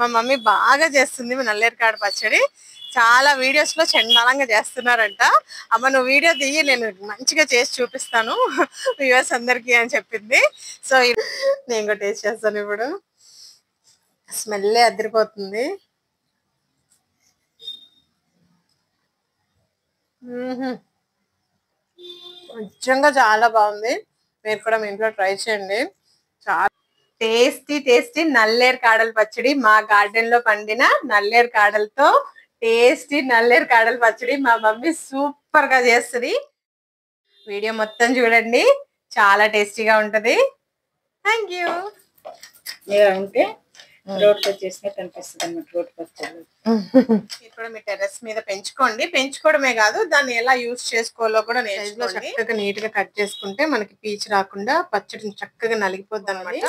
మా మమ్మీ బాగా చేస్తుంది నల్లేరుకాడ పచ్చడి. చాలా వీడియోస్ లో చండాలంగా చేస్తున్నారంట. అమ్మ నువ్వు వీడియో తీయి, నేను మంచిగా చేసి చూపిస్తాను వ్యూవర్స్ అందరికి అని చెప్పింది. సో నేను కూడా టేస్ట్ చేస్తాను. ఇప్పుడు స్మెల్లే అదిరిపోతుంది. నిజంగా చాలా బాగుంది. మీరు కూడా మీ ఇంట్లో ట్రై చేయండి. చాలా టేస్టీ టేస్టీ నల్లేరు కాడల పచ్చడి. మా గార్డెన్ లో పండిన నల్లేరు కాడలతో టేస్టీ నల్లేరు కాడల పచ్చడి మా మమ్మీ సూపర్ గా చేస్తుంది. వీడియో మొత్తం చూడండి, చాలా టేస్టీగా ఉంటది. Thank you. ఉంటే రోడ్ చేసినట్టు అనిపిస్తుంది అన్నమాట. రోడ్ పచ్చడి ఇప్పుడు మీ టెర్రస్ మీద పెంచుకోండి. పెంచుకోవడమే కాదు, దాన్ని ఎలా యూజ్ చేసుకోవాలో కూడా నేర్చుకోండి. చక్కగా నీట్ గా కట్ చేసుకుంటే మనకి పీచు రాకుండా పచ్చడిని చక్కగా నలిగిపోద్ది అన్నమాట.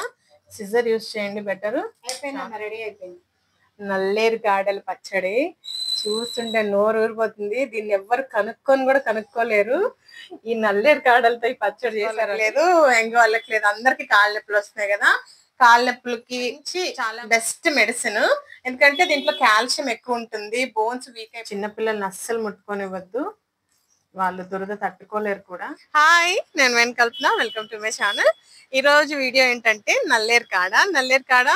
సిజర్ యూజ్ చేయండి బెటర్. రెడీ అయిపోయింది నల్లేరు గాడల పచ్చడి. చూస్తుంటే నోరు ఊరిపోతుంది. దీన్ని ఎవ్వరు కనుక్కొని కూడా కనుక్కోలేరు. ఈ నల్లేరు కాడలతో ఈ పచ్చడి చేశారు లేదు, ఎంగ వాళ్ళకి లేదు, అందరికి కాళ్ళ నొప్పులు వస్తున్నాయి కదా. కాళ్ళ నొప్పులకి చాలా బెస్ట్ మెడిసిన్. ఎందుకంటే దీంట్లో కాల్షియం ఎక్కువ ఉంటుంది. బోన్స్ వీక్ అయి చిన్నపిల్లల్ని అస్సలు ముట్టుకోనివ్వద్దు, వాళ్ళు దురద తట్టుకోలేరు కూడా. హాయ్, నేను వెనకల్పన. Welcome to my channel. ఈ రోజు వీడియో ఏంటంటే నల్లేరు కాడ. నల్లేరు కాడ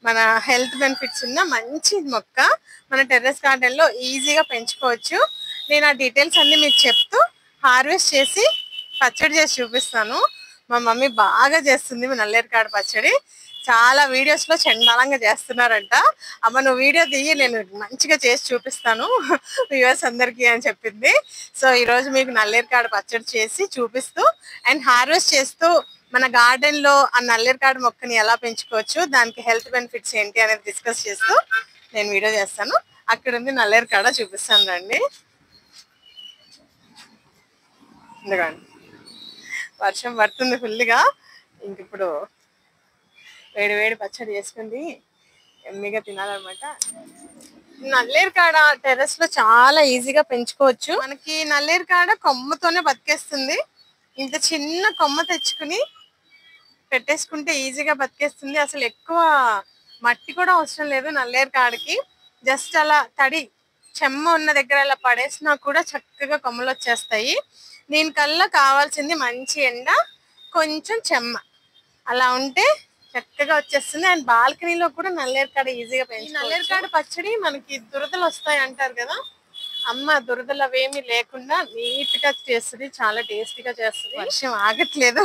మన హెల్త్ బెనిఫిట్స్ ఉన్న మంచి మొక్క. మన టెర్రస్ గార్డెన్ లో ఈజీగా పెంచుకోవచ్చు. నేను ఆ డీటెయిల్స్ అన్ని మీకు చెప్తూ హార్వెస్ట్ చేసి పచ్చడి చేసి చూపిస్తాను. మా మమ్మీ బాగా చేస్తుంది నల్లేరు కాడ పచ్చడి. చాలా వీడియోస్ లో చండాలంగా చేస్తున్నారంట. అమ్మ నువ్వు వీడియో తీయి, నేను మంచిగా చేసి చూపిస్తాను వ్యూవర్స్ అందరికి అని చెప్పింది. సో ఈ రోజు మీకు నల్లేరు కాడ పచ్చడి చేసి చూపిస్తూ అండ్ హార్వెస్ట్ చేస్తూ మన గార్డెన్ లో ఆ నల్లేరు కాడ మొక్కని ఎలా పెంచుకోవచ్చు, దానికి హెల్త్ బెనిఫిట్స్ ఏంటి అనేది డిస్కస్ చేస్తూ నేను వీడియో చేస్తాను. అక్కడ ఉంది నల్లేరు కాడ, చూపిస్తాను రండి. ఎందుకండి వర్షం పడుతుంది ఫుల్గా. ఇంక ఇప్పుడు వేడి వేడి పచ్చడి చేసుకుంది ఎమ్మిగా తినాలన్నమాట. నల్లేరు కాడ టెర్రస్ లో చాలా ఈజీగా పెంచుకోవచ్చు. మనకి నల్లేరు కాడ కొమ్మతోనే బతికేస్తుంది. ఇంత చిన్న కొమ్మ తెచ్చుకుని పెట్టేసుకుంటే ఈజీగా బతికేస్తుంది. అసలు ఎక్కువ మట్టి కూడా అవసరం లేదు నల్లేరు కాడకి. జస్ట్ అలా తడి చెమ్మ ఉన్న దగ్గర అలా పడేసినా కూడా చక్కగా కొమ్మలు వచ్చేస్తాయి. దీనికల్లా కావాల్సింది మంచి ఎండ, కొంచెం చెమ్మ, అలా ఉంటే చక్కగా వచ్చేస్తుంది. అండ్ బాల్కనీలో కూడా నల్లేరు కాడ ఈజీగా పెంచుకోవచ్చు. నల్లేరు కాడ పచ్చడి మనకి దురదలు వస్తాయి అంటారు కదా, అమ్మ దురదలు అవేమి లేకుండా నీట్ గా చేస్తుంది, చాలా టేస్టీగా చేస్తుంది. వర్షం ఆగట్లేదు,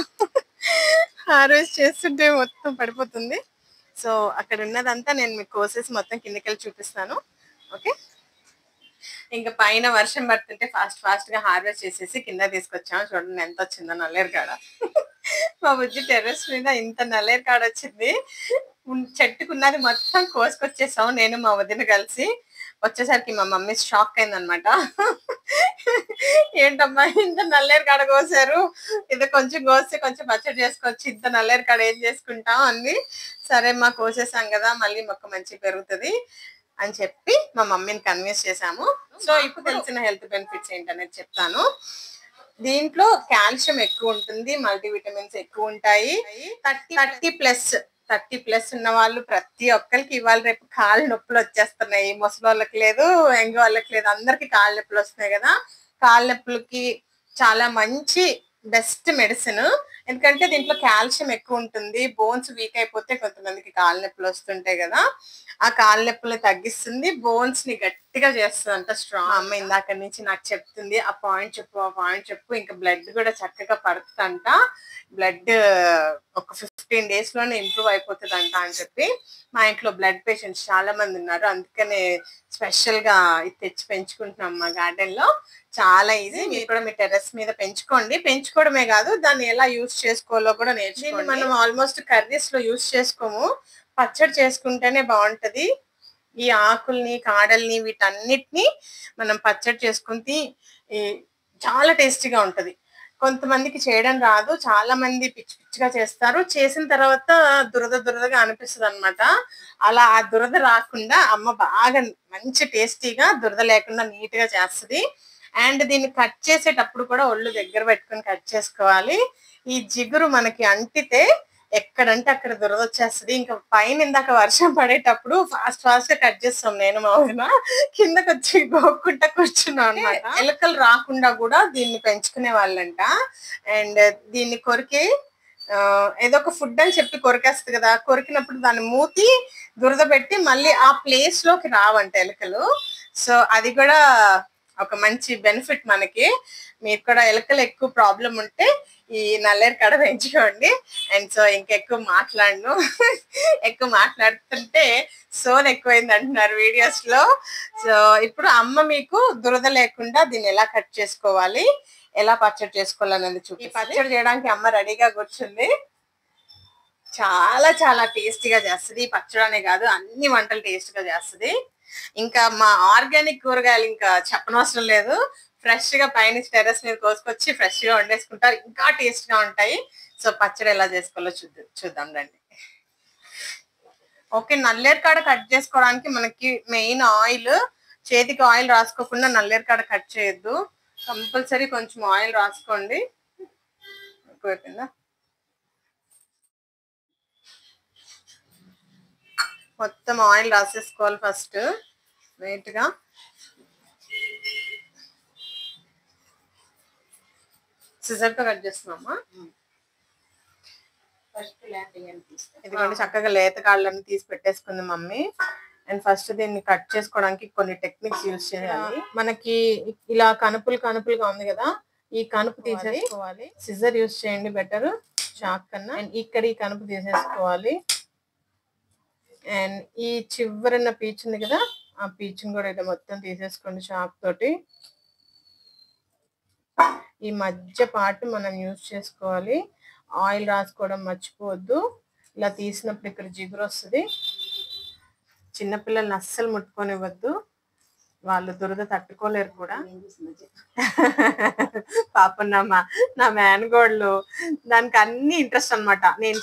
హార్వెస్ట్ చేస్తుంటే మొత్తం పడిపోతుంది. సో అక్కడ ఉన్నదంతా నేను మీకు కోసేసి మొత్తం కిందకి వెళ్ళి చూపిస్తాను. ఓకే, ఇంకా పైన వర్షం పడుతుంటే ఫాస్ట్ గా హార్వెస్ట్ చేసేసి కింద తీసుకొచ్చాము. చూడండి ఎంత వచ్చిందో నల్లేరు కాడ. మా బుజ్జి టెర్రస్ మీద ఇంత నల్లేరు కాడ వచ్చింది. చెట్టుకున్నది మొత్తం కోసుకొచ్చేసాం నేను మా వదిన కలిసి. వచ్చేసరికి మా మమ్మీ షాక్ అయిందనమాట. ఏంటమ్మా ఇంత నల్లేరు కాడ కోసారు, ఇది కొంచెం కోస్తే కొంచెం పచ్చడి చేసుకోవచ్చు, ఇంత నల్లేరు కాడ ఏం చేసుకుంటాం అంది. సరే మా కోసేసాం కదా, మళ్ళీ మొక్క మంచిగా పెరుగుతుంది అని చెప్పి మా మమ్మీని కన్విన్స్ చేసాము. సో ఇప్పుడు తెలిసిన హెల్త్ బెనిఫిట్స్ ఏంటనేది చెప్తాను. దీంట్లో కాల్షియం ఎక్కువ ఉంటుంది, మల్టీవిటమిన్స్ ఎక్కువ ఉంటాయి. 30+ ఉన్న వాళ్ళు ప్రతి ఒక్కరికి ఇవాళ రేపు కాళ్ళ నొప్పులు వచ్చేస్తున్నాయి. ముసలి వాళ్ళకి లేదు, యంగ్ వాళ్ళకి లేదు, అందరికి కాళ్ళ నొప్పులు వస్తున్నాయి కదా. కాళ్ళ నొప్పులకి చాలా మంచి బెస్ట్ మెడిసిన్. ఎందుకంటే దీంట్లో కాల్షియం ఎక్కువ ఉంటుంది. బోన్స్ వీక్ అయిపోతే కొంతమందికి కాళ్ళ నొప్పులు వస్తుంటాయి కదా, ఆ కాళ్ళ నొప్పులు తగ్గిస్తుంది, బోన్స్ ని గట్టిగా చేస్తుంది అంట స్ట్రాంగ్. అమ్మ ఇందాక నుంచి నాకు చెప్తుంది, ఆ పాయింట్ చెప్పు, ఇంకా బ్లడ్ కూడా చక్కగా పడుతుందంట. బ్లడ్ ఒక 15 days లోనే ఇంప్రూవ్ అయిపోతుంది అంట అని చెప్పి. మా ఇంట్లో బ్లడ్ పేషెంట్స్ చాలా మంది ఉన్నారు, అందుకనే స్పెషల్ గా ఇది తెచ్చి పెంచుకుంటున్నాం మా గార్డెన్ లో. చాలా ఈజీ. మీరు కూడా మీ టెర్రస్ మీద పెంచుకోండి. పెంచుకోవడమే కాదు, దాన్ని ఎలా యూజ్ చేసుకోవాలో కూడా నేర్చుకోండి. మనం ఆల్మోస్ట్ కర్రీస్ లో యూజ్ చేసుకోము, పచ్చడి చేసుకుంటేనే బాగుంటది. ఈ ఆకుల్ని కాడల్ని వీటన్నిటిని మనం పచ్చడి చేసుకుంటే చాలా టేస్టీగా ఉంటది. కొంతమందికి చేయడం రాదు, చాలా మంది పిచ్చి పిచ్చిగా చేస్తారు, చేసిన తర్వాత దురదగా అనిపిస్తుంది అనమాట. అలా ఆ దురద రాకుండా అమ్మ బాగా మంచి టేస్టీగా దురద లేకుండా నీట్ గా చేస్తుంది. అండ్ దీన్ని కట్ చేసేటప్పుడు కూడా ఒళ్ళు దగ్గర పెట్టుకుని కట్ చేసుకోవాలి. ఈ జిగురు మనకి అంటితే ఎక్కడంటే అక్కడ దురద వచ్చేస్తుంది. ఇంకా పైన ఇందాక వర్షం పడేటప్పుడు ఫాస్ట్ ఫాస్ట్ గా కట్ చేస్తాం నేను మా వదిన. కిందకి వచ్చి గోక్కుంటా కూర్చున్నాం అనమాట. ఎలుకలు రాకుండా కూడా దీన్ని పెంచుకునే వాళ్ళంట. అండ్ దీన్ని కొరికి ఏదో ఒక ఫుడ్ అని చెప్పి కొరికేస్తుంది కదా, కొరికినప్పుడు దాన్ని మూతి దురద పెట్టి మళ్ళీ ఆ ప్లేస్ లోకి రావంట ఎలుకలు. సో అది కూడా ఒక మంచి బెనిఫిట్ మనకి. మీకు కూడా ఎలుకలు ఎక్కువ ప్రాబ్లం ఉంటే ఈ నల్లేరు కాడ పెంచుకోండి. అండ్ సో ఇంకెక్కువ మాట్లాడను. ఎక్కువ మాట్లాడుతుంటే సోన్ ఎక్కువైంది అంటున్నారు వీడియోస్ లో. సో ఇప్పుడు అమ్మ మీకు దురద లేకుండా దీన్ని ఎలా కట్ చేసుకోవాలి, ఎలా పచ్చడి చేసుకోవాలనేది చూపి. పచ్చడి చేయడానికి అమ్మ రెడీగా కూర్చుంది. చాలా చాలా టేస్టీగా చేస్తుంది. ఈ పచ్చడి అనే కాదు, అన్ని వంటలు టేస్ట్ గా చేస్తుంది. ఇంకా మా ఆర్గానిక్ కూరగాయలు ఇంకా చెప్పనవసరం లేదు. ఫ్రెష్ గా పైన టెర్రస్ మీద కోసుకొచ్చి ఫ్రెష్ గా వండేసుకుంటారు, ఇంకా టేస్ట్ గా ఉంటాయి. సో పచ్చడి ఎలా చేసుకోవాలో చూద్దాం రండి. ఓకే, నల్లేరు కాడ కట్ చేసుకోవడానికి మనకి మెయిన్ ఆయిల్. చేతికి ఆయిల్ రాసుకోకుండా నల్లేరు కాడ కట్ చేయొద్దు. కంపల్సరీ కొంచెం ఆయిల్ రాసుకోండి. ఎక్కువైపోయిందా? మొత్తం ఆయిల్ రాసేసుకోవాలి ఫస్ట్ నీట్ గా. సిజర్ తో కట్ చేస్తున్నామా? ఇదిగోండి చక్కగా లేత కాళ్ళని తీసి పెట్టేసుకుంది మమ్మీ. అండ్ ఫస్ట్ దీన్ని కట్ చేసుకోవడానికి కొన్ని టెక్నిక్స్ యూజ్ చేయాలి. మనకి ఇలా కనుపులుగా ఉంది కదా, ఈ కనుపు తీసేసుకోవాలి. సిజర్ యూజ్ చేయండి బెటర్ చాక్ కన్నా. అండ్ ఇక్కడ ఈ కనుపు తీసేసుకోవాలి. అండ్ ఈ చివరన్న పీచ్ ఉంది కదా, ఆ పీచుని కూడా ఇలా మొత్తం తీసేసుకోండి చాక్ తోటి. ఈ మధ్య పార్ట్ మనం యూజ్ చేసుకోవాలి. ఆయిల్ రాసుకోవడం మర్చిపోవద్దు. ఇలా తీసినప్పుడు ఇక్కడ జిగురు వస్తుంది. చిన్నపిల్లల్ని అస్సలు ముట్టుకొనివ్వద్దు, వాళ్ళు దురద తట్టుకోలేరు కూడా. పాపం నా మేనగోళ్ళు దానికి అన్ని ఇంట్రెస్ట్ అనమాట. నేను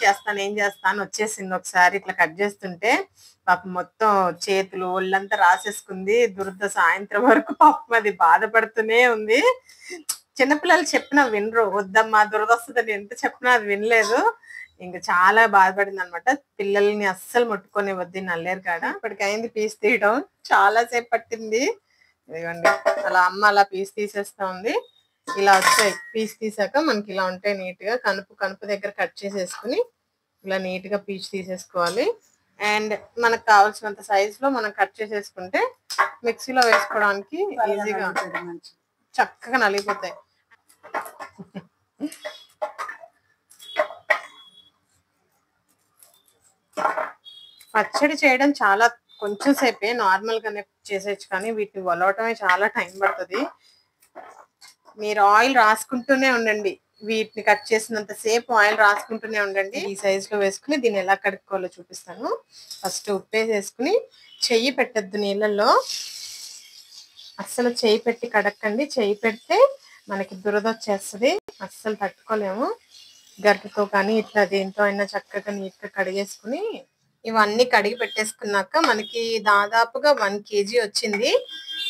చేస్తాను వచ్చేసింది. ఒకసారి ఇట్లా కట్ చేస్తుంటే పాపం మొత్తం చేతులు ఒళ్ళంతా రాసేసుకుంది. దురద సాయంత్రం వరకు పాపం అది బాధపడుతూనే ఉంది. చిన్నపిల్లలు చెప్పినా వినరు, వద్దమ్మా దురద వస్తుందని ఎంత చెప్పినా అది వినలేదు. ఇంకా చాలా బాధపడింది అనమాట. పిల్లల్ని అస్సలు ముట్టుకొని వద్దు నల్లేరు కాడ. ఇప్పటికైంది పీస్ తీయడం, చాలా సేపు పట్టింది. ఇదిగోండి అలా అమ్మ అలా పీస్ తీసేస్తా ఉంది. ఇలా వచ్చాయి పీస్ తీసాక మనకి ఇలా ఉంటాయి నీట్ గా. కనుపు దగ్గర కట్ చేసేసుకుని ఇలా నీట్ గా పీస్ తీసేసుకోవాలి. అండ్ మనకు కావాల్సినంత సైజ్ లో మనం కట్ చేసేసుకుంటే మిక్సీలో వేసుకోవడానికి ఈజీగా చక్కగా నలిగిపోతాయి. పచ్చడి చేయడం చాలా కొంచెం సేపే, నార్మల్ గానే చేసేయచ్చు, కానీ వీటిని వలవటమే చాలా టైం పడుతుంది. మీరు ఆయిల్ రాసుకుంటూనే ఉండండి. వీటిని కట్ చేసినంత సేపు ఆయిల్ రాసుకుంటూనే ఉండండి. ఈ సైజ్ లో వేసుకుని దీన్ని ఎలా కడుక్కోవాలో చూపిస్తాను. ఫస్ట్ ఉప్పు వేసేసుకుని, చెయ్యి పెట్టద్దు నీళ్ళల్లో. అస్సలు చెయ్యి పెట్టి కడక్కండి. చెయ్యి పెడితే మనకి దురద వచ్చేస్తుంది, అస్సలు తట్టుకోలేము. గరిటతో కానీ ఇట్లా దేంతో అయినా చక్కగా నీట్ గా కడిగేసుకుని ఇవన్నీ కడిగి పెట్టేసుకున్నాక మనకి దాదాపుగా 1 kg వచ్చింది.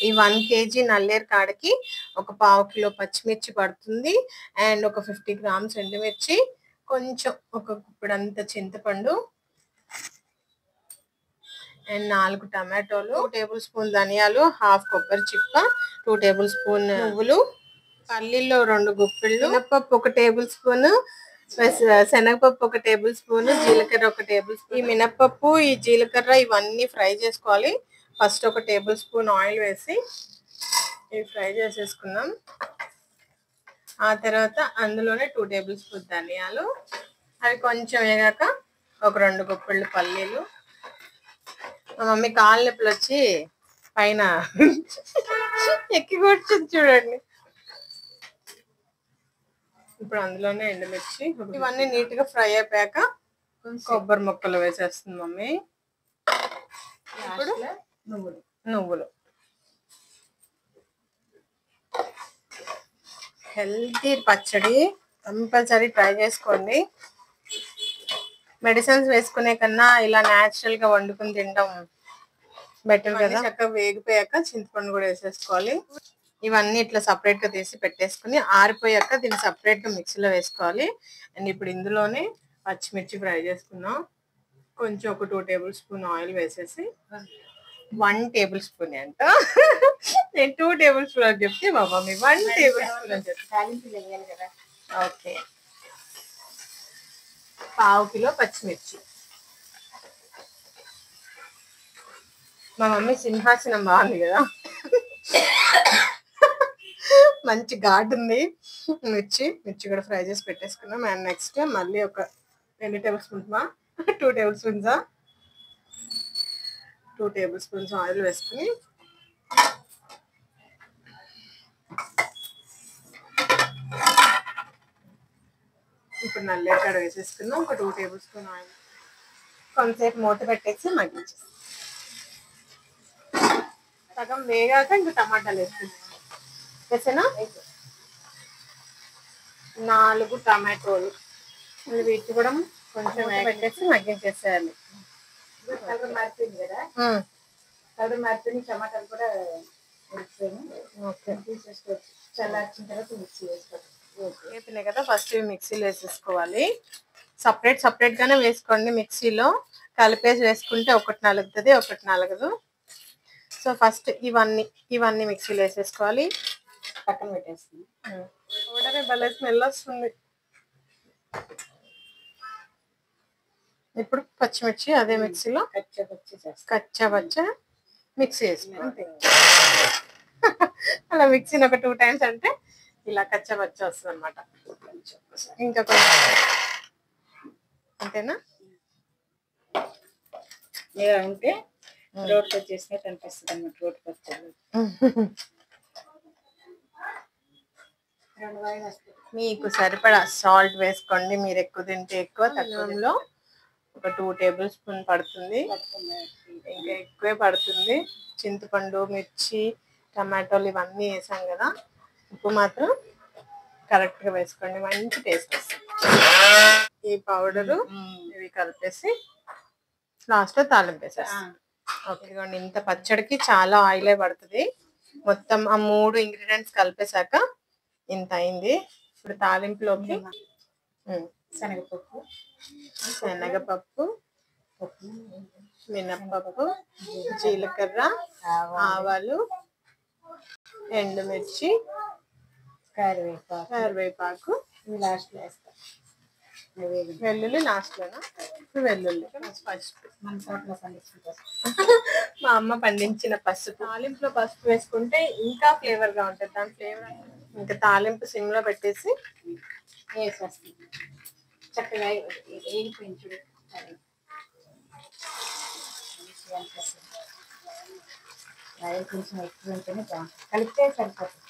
ఈ 1 kg నల్లేరు కాడకి ఒక 1/2 కిలో పచ్చిమిర్చి పడుతుంది. అండ్ ఒక 50 grams ఎండుమిర్చి, కొంచెం ఒక గుప్పెడంత చింతపండు, అండ్ 4 టమాటోలు, 2 టేబుల్ స్పూన్ ధనియాలు, 1/2 కొబ్బరి చిప్ప, 2 టేబుల్ స్పూన్ నువ్వులు, పల్లీల్లో 2 గుప్పిళ్ళు, మినపప్పు 1 టేబుల్ స్పూన్, శనగపప్పు 1 టేబుల్ స్పూన్, జీలకర్ర 1 టేబుల్ స్పూన్. ఈ మినపప్పు, ఈ జీలకర్ర ఇవన్నీ ఫ్రై చేసుకోవాలి. ఫస్ట్ 1 టేబుల్ స్పూన్ ఆయిల్ వేసి ఇవి ఫ్రై చేసేసుకున్నాం. ఆ తర్వాత అందులోనే 2 టేబుల్ స్పూన్ ధనియాలు, అవి కొంచెం వేగాక ఒక 2 గుప్పిళ్ళు పల్లీలు. మా మమ్మీ కాళ్ళ నొప్పులు వచ్చి పైన ఎక్కి కూర్చుంది చూడండి. ఇప్పుడు అందులోనే ఎండుమిర్చి, ఇవన్నీ నీట్ గా ఫ్రై అయిపోయాక కొబ్బరి ముక్కలు వేసేస్తుంది మమ్మీ. ఇప్పుడు నువ్వులు. హెల్తీ పచ్చడి కంపల్సరీ ట్రై చేసుకోండి. మెడిసిన్స్ వేసుకునే కన్నా ఇలా న్యాచురల్ గా వండుకుని తినడం బెటర్ కదా. చక్కగా వేగిపోయాక చింతపండు కూడా వేసేసుకోవాలి. ఇవన్నీ ఇట్లా సపరేట్ గా తీసి పెట్టేసుకుని ఆరిపోయాక దీన్ని సపరేట్ గా మిక్సీలో వేసుకోవాలి. అండ్ ఇప్పుడు ఇందులోనే పచ్చిమిర్చి ఫ్రై చేసుకున్నాం. కొంచెం ఒక 2 టేబుల్ స్పూన్ ఆయిల్ వేసేసి 1 టేబుల్ స్పూన్ అంట. నేను 2 టేబుల్ స్పూన్ అని చెప్తే మా మమ్మీ 1 టేబుల్ స్పూన్ అని చెప్తే తాలింపులు వేయాలి కదా. ఓకే. 1/2 కిలో పచ్చిమిర్చి. మా మమ్మీ సింహాసనం బాగుంది కదా, మంచి ఘాటు ఉంది. మిర్చి కూడా ఫ్రై చేసి పెట్టేసుకున్నాం. అండ్ నెక్స్ట్ మళ్ళీ ఒక 2 table spoons 2 table spoons 2 table spoons oil వేసుకుని ఇప్పుడు నల్లేకాడ వేసేసుకుందాం. ఒక 2 టేబుల్ స్పూన్ ఆయిల్ కొంతసేపు మూత పెట్టేసి మగ్గించేసి సగం వేగాక ఇంకా టమాటాలు వేసుకుందాం. వేసేనా 4 టమాటోలు వీటి కూడా కొంచెం పెట్టేసి మగ్గించేసేయాలి. కలర్ మారిపోయింది కదా, కలర్ మారిపోయింది. టమాటాలు కూడా ఓకే. తీసేసుకోవచ్చు. చల్లార్చిన తర్వాత మిక్సీ వేసుకోవచ్చు. వేపినాయి కదా, ఫస్ట్ మిక్సీలో వేసేసుకోవాలి. సపరేట్ గానే వేసుకోండి. మిక్సీలో కలిపేసి వేసుకుంటే ఒకటి నలుగుతుంది, ఒకటి నలగదు. సో ఫస్ట్ ఇవన్నీ మిక్సీలో వేసేసుకోవాలి. పక్కన పెట్టేస్తుంది. పౌడరే భలే స్మెల్ వస్తుంది. ఇప్పుడు పచ్చిమిర్చి అదే మిక్సీలో కచ్చా పచ్చ మిక్సీ వేసుకోండి. అలా మిక్సీని ఒక 2 టైమ్స్ అంటే ఇలా కచ్చా పచ్చ వస్తుంది అనమాట. ఇంకా కొంచెం అంతేనా? ఇలా ఉంటే రోడ్తో చేసినట్టు అనిపిస్తుంది అన్నమాట. రోడ్ పచ్చళ్ళు మీకు సరిపడా సాల్ట్ వేసుకోండి. మీరు ఎక్కువ తింటే ఎక్కువ, తక్కువలో ఒక 2 టేబుల్ స్పూన్ పడుతుంది. ఇంకా ఎక్కువే పడుతుంది. చింతపండు, మిర్చి, టమాటోలు ఇవన్నీ వేసాం కదా, ఉప్పు మాత్రం కరెక్ట్గా వేసుకోండి. మంచి టేస్ట్ వస్తుంది. ఈ పౌడరు ఇవి కలిపేసి లాస్ట్లో తాలింపు వేసేస్తాం. ఓకే. ఇదిగోండి, ఇంత పచ్చడికి చాలా ఆయిలే పడుతుంది. మొత్తం ఆ 3 ఇంగ్రీడియంట్స్ కలిపేశాక ఇంత అయింది. ఇప్పుడు తాలింపులోకి శనగపప్పు, మినప్పప్పు, జీలకర్ర, ఆవాలు, ఎండుమిర్చి, కరివేపాకు లాస్ట్ లో వేస్తాం. వెల్లుల్లి లాస్ట్లోనా? వెల్లుల్లి పసుపు మన తోటలో పండించుకుంటాం. మా అమ్మ పండించిన పసుపు. తాలింపులో పసుపు వేసుకుంటే ఇంకా ఫ్లేవర్ గా ఉంటుంది. దాని ఫ్లేవర్ ఇంకా తాలింపు సిమ్ లో పెట్టేసి వేసేస్తాం. చక్కగా వేగిపోయింది చూడు. ఆయిల్ కొంచెం ఎక్కువ ఉంటేనే బాగుంటుంది. కలిపితే సరిపోతుంది.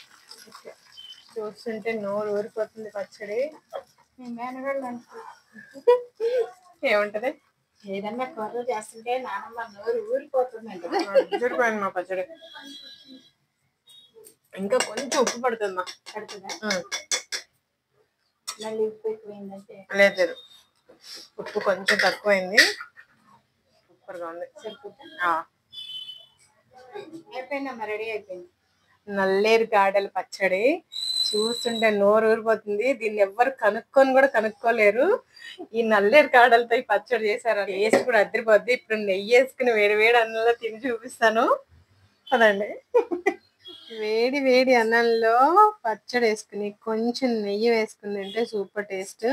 చూస్తుంటే నోరు ఊరిపోతుంది. పచ్చడి మేనగాళ్ళు అనుకో ఏముంటది, ఏదన్నా కూరలు చేస్తుంటే నానమ్మ నోరు ఊరిపోతుందండి. ఊరిపోయింది మా పచ్చడి. ఇంకా కొంచెం ఉప్పు పడుతుందా? పడుతుందా? మళ్ళీ ఉప్పు ఎక్కువైందంటే లేదు, ఉప్పు కొంచెం తక్కువైంది. సూపర్గా ఉంది. సరిపోతుందా? అయిపోయిందమ్మా, రెడీ అయిపోయింది. నల్లేరు గాడల పచ్చడి చూస్తుంటే నోరు ఊరిపోతుంది. దీన్ని ఎవ్వరు కనుక్కోలేరు. ఈ నల్లేరు గాడలతో ఈ పచ్చడి చేశారు. టేస్ట్ కూడా అదిరిపోద్ది. ఇప్పుడు నెయ్యి వేసుకుని వేడి అన్నంలో తిని చూపిస్తాను అదండి. వేడి అన్నంలో పచ్చడి వేసుకుని కొంచెం నెయ్యి వేసుకుని తింటే సూపర్ టేస్ట్.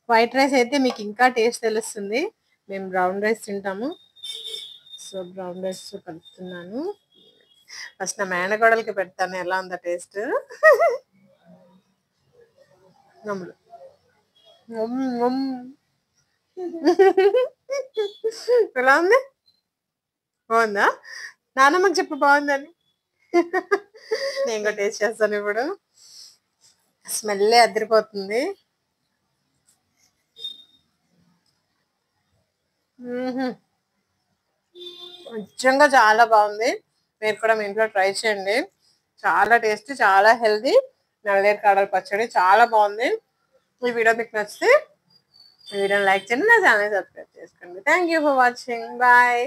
వైట్ రైస్ అయితే మీకు ఇంకా టేస్ట్ తెలుస్తుంది. మేము బ్రౌన్ రైస్ తింటాము. సో బ్రౌన్ రైస్ కలుపుతున్నాను. ఫస్ట్ నా మేనగోడలకి పెడతాను ఎలా ఉందా టేస్ట్. ఎలా ఉంది? బాగుందా? నానమ్మకి చెప్పు బాగుందని. నేను కూడా టేస్ట్ చేస్తాను ఇప్పుడు. స్మెల్ అదిరిపోతుంది. నిజంగా చాలా బాగుంది. మీరు కూడా మీ ఇంట్లో ట్రై చేయండి. చాలా టేస్టీ, చాలా హెల్దీ నల్లేరు గాడల పచ్చడి చాలా బాగుంది. ఈ వీడియో మీకు నచ్చితే ఈ వీడియోని లైక్ చేయండి, నా ఛానల్ సబ్స్క్రైబ్ చేసుకోండి. Thank you for watching. Bye.